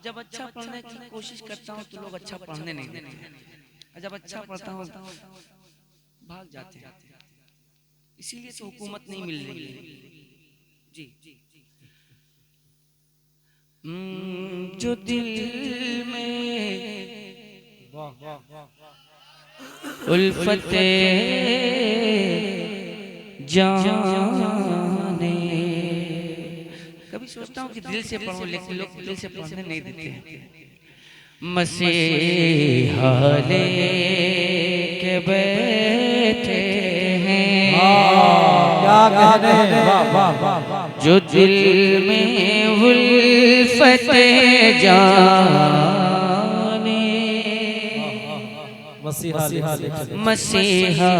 जब अच्छा पढ़ने की कोशिश करता हूँ तो लोग अच्छा पढ़ने नहीं देते, और जब अच्छा पढ़ता हूँ भाग जाते हैं। इसीलिए तो हुकूमत नहीं मिल रही है जी। जो दिल में उल्फते जाने, कभी सोचता हूँ कि दिल से पढ़ो, लेकिन लोग दिल से पढ़ने नहीं देते हैं। मसीहा लेके बैठे हैं, क्या कहने हैं, वाह वाह वाह। जो दिल में उल्फते जाने, मसीहा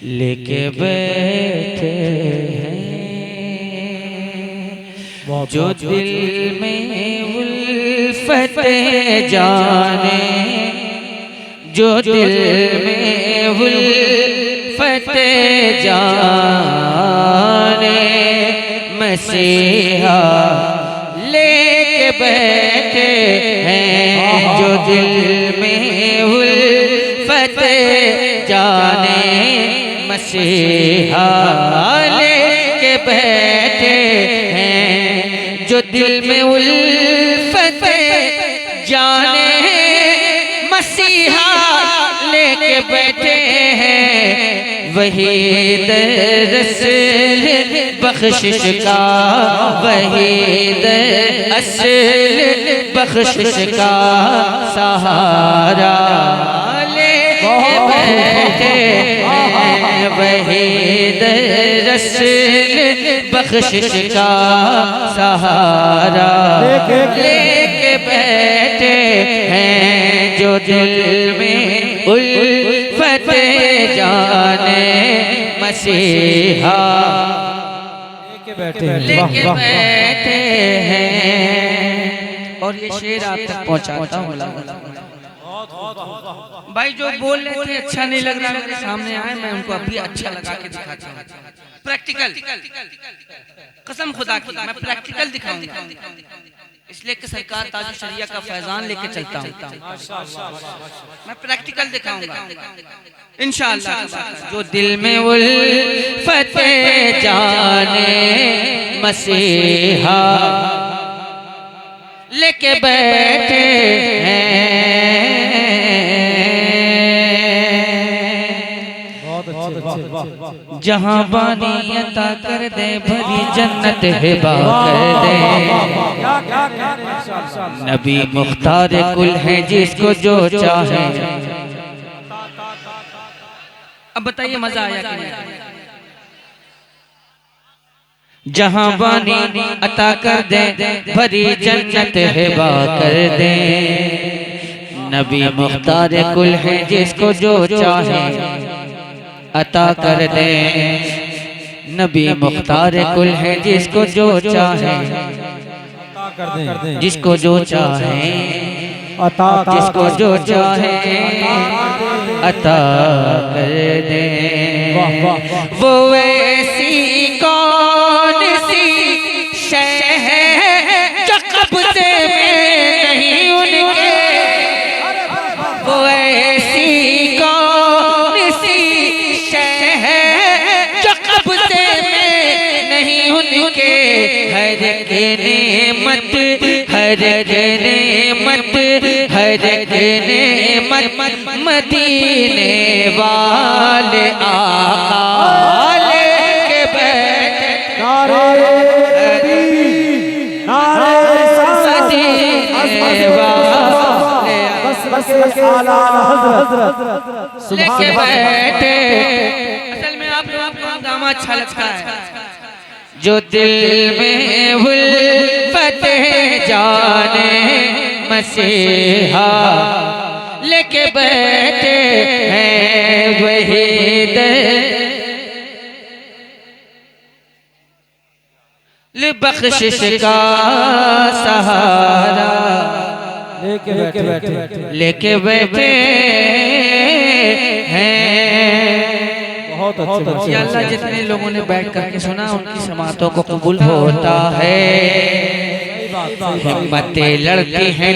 लेके बैठे हैं, जो दिल में उल्फते जाने, जो दिल में उल्फते जाने, मसीहा लेके बैठे हैं, जो दिल में उल्फते जाने, मसीहा लेके बैठे हैं, जो दिल में उल्फते जाने, मसीहा लेके बैठे हैं, वही दरअसल बख्शिश का, वही दरअसल बख्शिश का सहारा लेके बैठे हैं, वही दरअसल बख्शिश का सहारा लेके बैठे हैं, जो दिल में उल्फते जाने, मसीहा लेके बैठे हैं। और ये शेर आप तक पहुंचाता हूँ भाई, जो बोल रहे थे अच्छा नहीं लग रहा मेरे सामने आए, मैं उनको अभी अच्छा लगा के दिखाता हूँ। प्रैक्टिकल, कसम खुदा की मैं प्रैक्टिकल दिखाऊंगा, इसलिए कि सरकार ताज शरिया का फैजान लेके चलता हूँ। मैं प्रैक्टिकल दिखाऊंगा इंशाअल्लाह। जो दिल में उल्फते जाने, मसीहा लेके बैठे हैं, जहाँ बानी अता कर दे, भरी जन्नत हिबा कर दे, नबी मुख्तार कुल है जिसको जो चाहे। अब बताइए मजा आया कि नहीं? जहाँ बानी अता कर दे, भरी जन्नत हिबा कर दे, नबी मुख्तार कुल है जिसको जो चाहे अता कर दे, नबी मुख्तार कुल है जिसको जो चाहे, जिसको जो चाहे जिसको जो चाहे अता कर दे। वो ऐसी कौन सी शय है जो कब्ज़े में नहीं उनके, वो ऐसी कौन सी शय है जो कब्ज़े में नहीं उनके, हर के नेमत, हर के नेमत, हर के नेमत मदीने वाले आका लेके बैठे, मदीने वाले लेके बैठे। असल में आप लोगों को गाना अच्छा लगता है, जो दिल में उल्फते जाने, मसीहा लेके बैठे हैं, वही दिल बख्शिश का सहारा लेके बैठे हैं। बहुत या अल्लाह जितने लोगों ने बैठ करके सुना उनकी समातों को कबूल होता है। हिम्मत लड़की है